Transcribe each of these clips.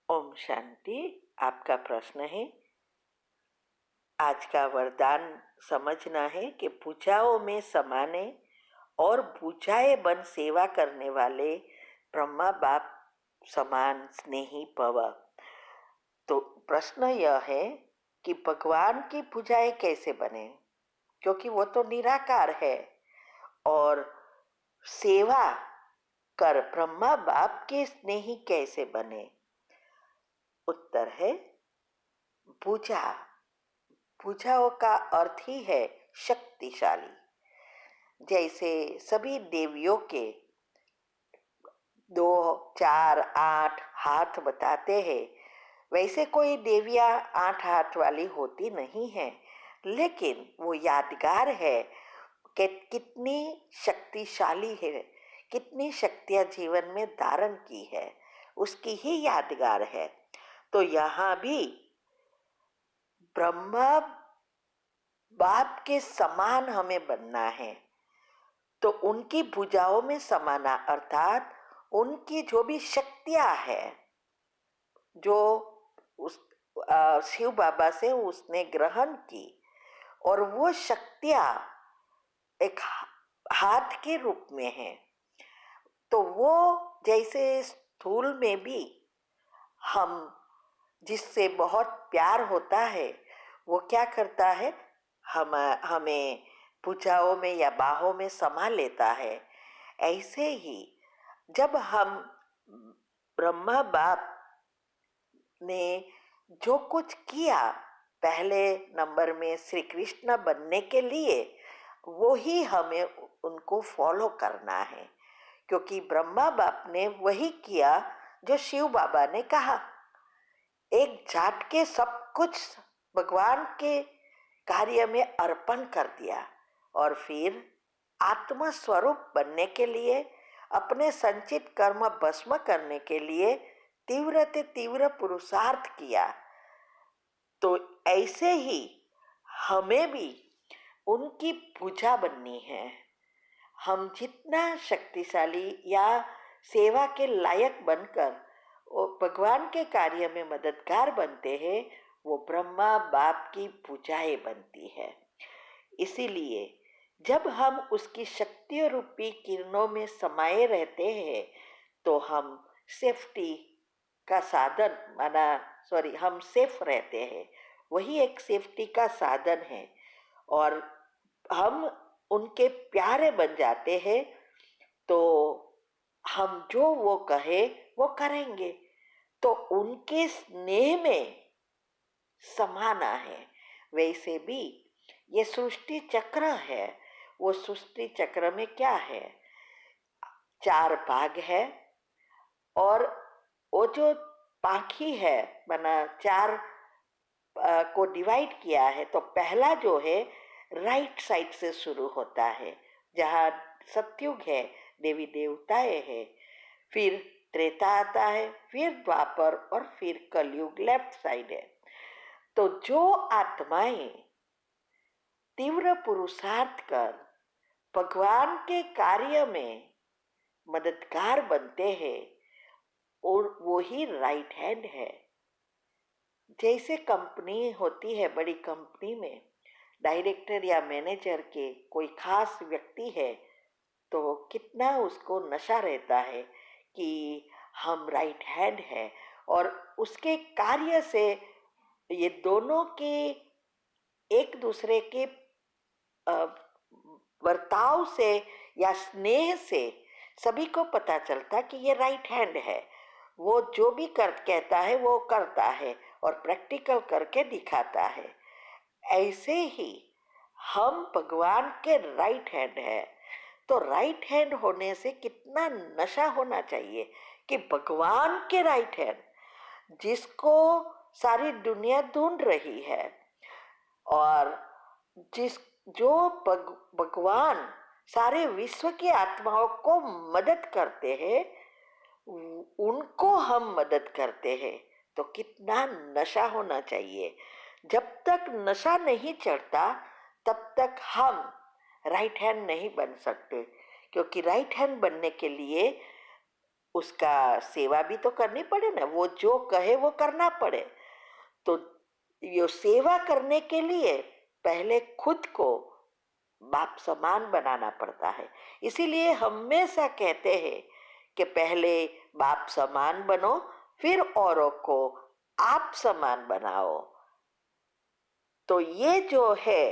ओम शांति। आपका प्रश्न है, आज का वरदान समझना है कि पूजाओं में समाने और पूजाए बन सेवा करने वाले ब्रह्मा बाप समान स्नेही भव। तो प्रश्न यह है कि भगवान की पूजाएं कैसे बने, क्योंकि वो तो निराकार है और सेवा कर ब्रह्मा बाप के स्नेही कैसे बने। उत्तर है पूजा। पूजाओं का अर्थ ही है शक्तिशाली। जैसे सभी देवियों के 2, 4, 8 हाथ बताते हैं, वैसे कोई देवियां 8 हाथ वाली होती नहीं है, लेकिन वो यादगार है कि कितनी शक्तिशाली है, कितनी शक्तियां जीवन में धारण की है, उसकी ही यादगार है। तो यहाँ भी ब्रह्मा बाप के समान हमें बनना है, तो उनकी भुजाओं में समाना अर्थात उनकी जो भी शक्तियां है, जो उस शिव बाबा से उसने ग्रहण की, और वो शक्तियां एक हाथ के रूप में है। तो वो जैसे स्थूल में भी हम जिससे बहुत प्यार होता है, वो क्या करता है, हमें भुजाओं में या बाहों में समा लेता है। ऐसे ही जब हम ब्रह्मा बाप ने जो कुछ किया पहले नंबर में श्री कृष्ण बनने के लिए, वो ही हमें उनको फॉलो करना है, क्योंकि ब्रह्मा बाप ने वही किया जो शिव बाबा ने कहा। एक जाट के सब कुछ भगवान के कार्य में अर्पण कर दिया और फिर आत्म स्वरूप बनने के लिए, अपने संचित कर्म भस्म करने के लिए तीव्र से तीव्र पुरुषार्थ किया। तो ऐसे ही हमें भी उनकी पूजा बननी है। हम जितना शक्तिशाली या सेवा के लायक बनकर वो भगवान के कार्य में मददगार बनते हैं, वो ब्रह्मा बाप की पूजाएं बनती है। इसीलिए जब हम उसकी शक्ति रूपी किरणों में समाये रहते हैं, तो हम सेफ्टी का साधन हम सेफ रहते हैं। वही एक सेफ्टी का साधन है और हम उनके प्यारे बन जाते हैं। तो हम जो वो कहे वो करेंगे, तो उनके स्नेह में समाना है। वैसे भी ये सृष्टि चक्र है। वो सृष्टि चक्र में क्या है, 4 भाग है और वो जो पाखी है माना 4 को डिवाइड किया है। तो पहला जो है राइट साइड से शुरू होता है, जहाँ सत्युग है, देवी देवताएं है, फिर त्रेता आता है, फिर द्वापर और फिर कलयुग लेफ्ट साइड है। तो जो आत्माएं तीव्र पुरुषार्थ कर भगवान के कार्य में मददगार बनते हैं, और वो ही राइट हैंड है। जैसे कंपनी होती है, बड़ी कंपनी में डायरेक्टर या मैनेजर के कोई खास व्यक्ति है, तो कितना उसको नशा रहता है कि हम राइट हैंड है, और उसके कार्य से ये दोनों के एक दूसरे के बर्ताव से या स्नेह से सभी को पता चलता कि ये राइट हैंड है। वो जो भी कहता है वो करता है और प्रैक्टिकल करके दिखाता है। ऐसे ही हम भगवान के राइट हैंड है। तो राइट हैंड होने से कितना नशा होना चाहिए कि भगवान के राइट हैंड, जिसको सारी दुनिया ढूंढ रही है, और जिस जो भगवान सारे विश्व की आत्माओं को मदद करते हैं, उनको हम मदद करते हैं। तो कितना नशा होना चाहिए। जब तक नशा नहीं चढ़ता तब तक हम राइट हैंड नहीं बन सकते, क्योंकि राइट हैंड बनने के लिए उसका सेवा भी तो करनी पड़े ना, वो जो कहे वो करना पड़े। तो ये सेवा करने के लिए पहले खुद को बाप समान बनाना पड़ता है। इसीलिए हमेशा कहते हैं कि पहले बाप समान बनो, फिर औरों को आप समान बनाओ। तो ये जो है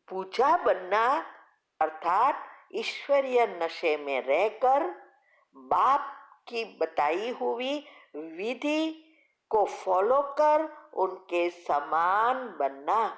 पूजा बनना, अर्थात ईश्वरीय नशे में रहकर बाप की बताई हुई विधि को फॉलो कर उनके समान बनना।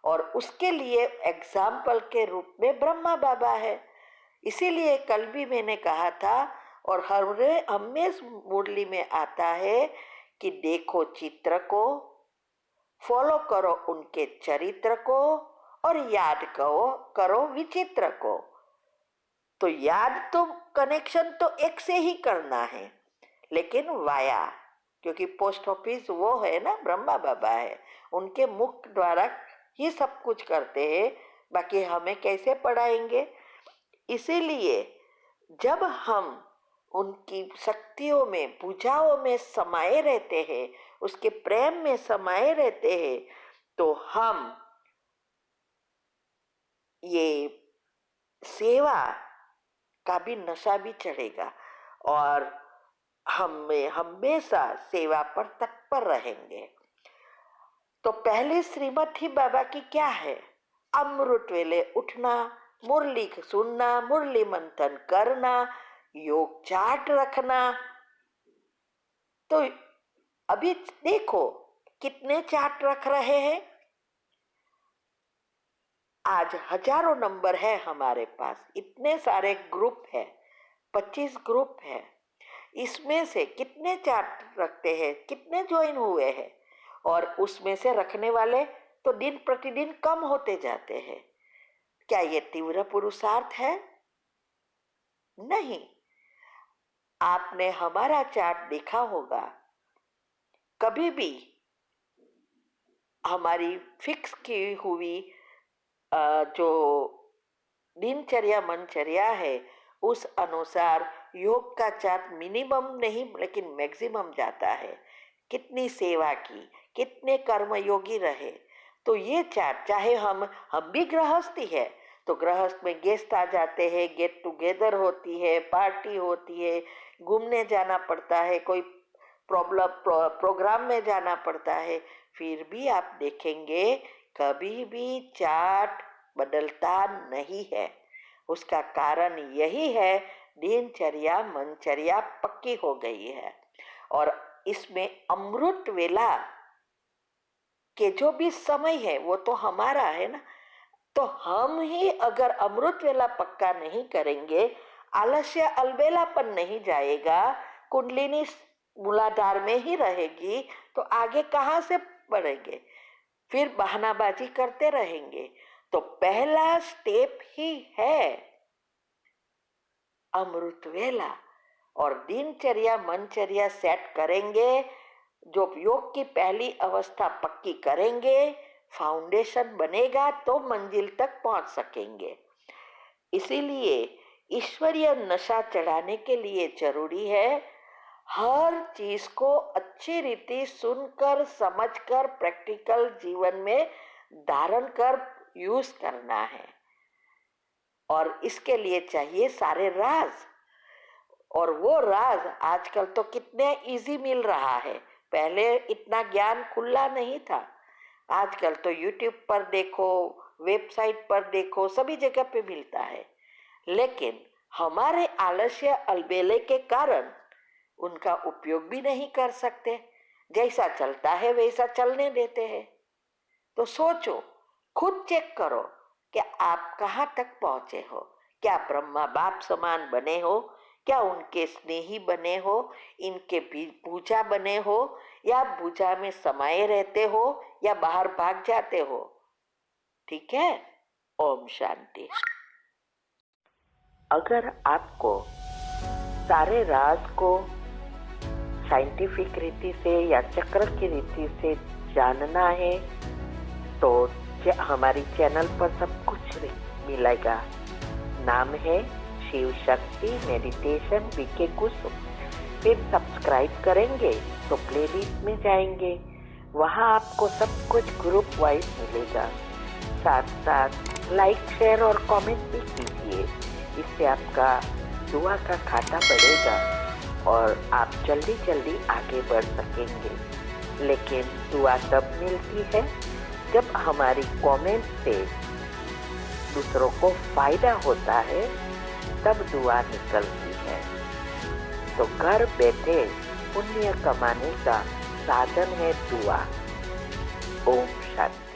और उसके लिए एग्जाम्पल के रूप में ब्रह्मा बाबा है। इसीलिए कल भी मैंने कहा था और हमेशा मुरली में आता है कि देखो चित्र को, फॉलो करो उनके चरित्र को और याद करो विचित्र को। तो याद तो कनेक्शन तो एक से ही करना है, लेकिन वाया, क्योंकि पोस्ट ऑफिस वो है ना, ब्रह्मा बाबा है, उनके मुख द्वारा ही सब कुछ करते हैं, बाकी हमें कैसे पढ़ाएंगे। इसीलिए जब हम उनकी शक्तियों में, पूजाओं में समाये रहते हैं, उसके प्रेम में समाये रहते हैं, तो हम ये सेवा का भी नशा भी चढ़ेगा और हमें हमेशा सेवा पर तत्पर रहेंगे। तो पहली श्रीमत ही बाबा की क्या है? अमृत वेले उठना, मुरली सुनना, मुरली मंथन करना, योग चाट रखना। तो अभी देखो कितने चार्ट रख रहे हैं। आज हजारों नंबर है हमारे पास, इतने सारे ग्रुप है, 25 ग्रुप है। इसमें से कितने चार्ट रखते हैं, कितने ज्वाइन हुए हैं, और उसमें से रखने वाले तो दिन प्रतिदिन कम होते जाते हैं। क्या ये तीव्र पुरुषार्थ है? नहीं। आपने हमारा चार्ट देखा होगा, कभी भी हमारी फिक्स की हुई जो दिनचर्या मनचर्या है, उस अनुसार योग का चार्ट मिनिमम नहीं लेकिन मैक्सिमम जाता है। कितनी सेवा की, कितने कर्मयोगी रहे। तो ये चार्ट, चाहे हम भी गृहस्थी है, तो गृहस्थ में गेस्ट आ जाते हैं, गेट टुगेदर होती है, पार्टी होती है, घूमने जाना पड़ता है, कोई प्रोग्राम में जाना पड़ता है, फिर भी आप देखेंगे कभी भी चार्ट बदलता नहीं है। उसका कारण यही है, दिनचर्या मनचर्या पक्की हो गई है। और इसमें अमृत वेला के जो भी समय है वो तो हमारा है ना। तो हम ही अगर अमृत वेला पक्का नहीं करेंगे, आलस्य अलबेलापन नहीं जाएगा, कुंडलिनी मूलाधार में ही रहेगी, तो आगे कहाँ से बढ़ेंगे? फिर बहानाबाजी करते रहेंगे। तो पहला स्टेप ही है अमृत वेला। और दिनचर्या मनचर्या सेट करेंगे, जो योग की पहली अवस्था पक्की करेंगे, फाउंडेशन बनेगा तो मंजिल तक पहुंच सकेंगे। इसीलिए ईश्वरीय नशा चढ़ाने के लिए जरूरी है हर चीज को अच्छी रीति सुनकर, समझकर, प्रैक्टिकल जीवन में धारण कर यूज करना है। और इसके लिए चाहिए सारे राज। और वो राज आजकल तो कितने इजी मिल रहा है, पहले इतना ज्ञान खुला नहीं था। आजकल तो यूट्यूब पर देखो, वेबसाइट पर देखो, सभी जगह पे मिलता है। लेकिन हमारे आलस्य अलबेले के कारण उनका उपयोग भी नहीं कर सकते। जैसा चलता है वैसा चलने देते हैं। तो सोचो, खुद चेक करो कि आप कहाँ तक पहुंचे हो। क्या ब्रह्मा बाप समान बने हो? क्या उनके स्नेही बने हो? इनके भी पूजा बने हो? या पूजा में समाये रहते हो या बाहर भाग जाते हो? ठीक है। ओम शांति। अगर आपको सारे राज को साइंटिफिक रीति से या चक्र की रीति से जानना है तो हमारी चैनल पर सब कुछ मिलेगा। नाम है शिव शक्ति मेडिटेशन बीके कुसुम। फिर सब्सक्राइब करेंगे तो प्लेलिस्ट में जाएंगे, वहाँ आपको सब कुछ ग्रुप वाइज मिलेगा। साथ साथ लाइक शेयर और कमेंट भी कीजिए, इससे आपका दुआ का खाता बढ़ेगा और आप जल्दी जल्दी आगे बढ़ सकेंगे। लेकिन दुआ तब मिलती है जब हमारी कमेंट से दूसरों को फायदा होता है, तब दुआ निकलती है। तो घर बैठे पुण्य कमाने का साधन है दुआ। ओम शांति।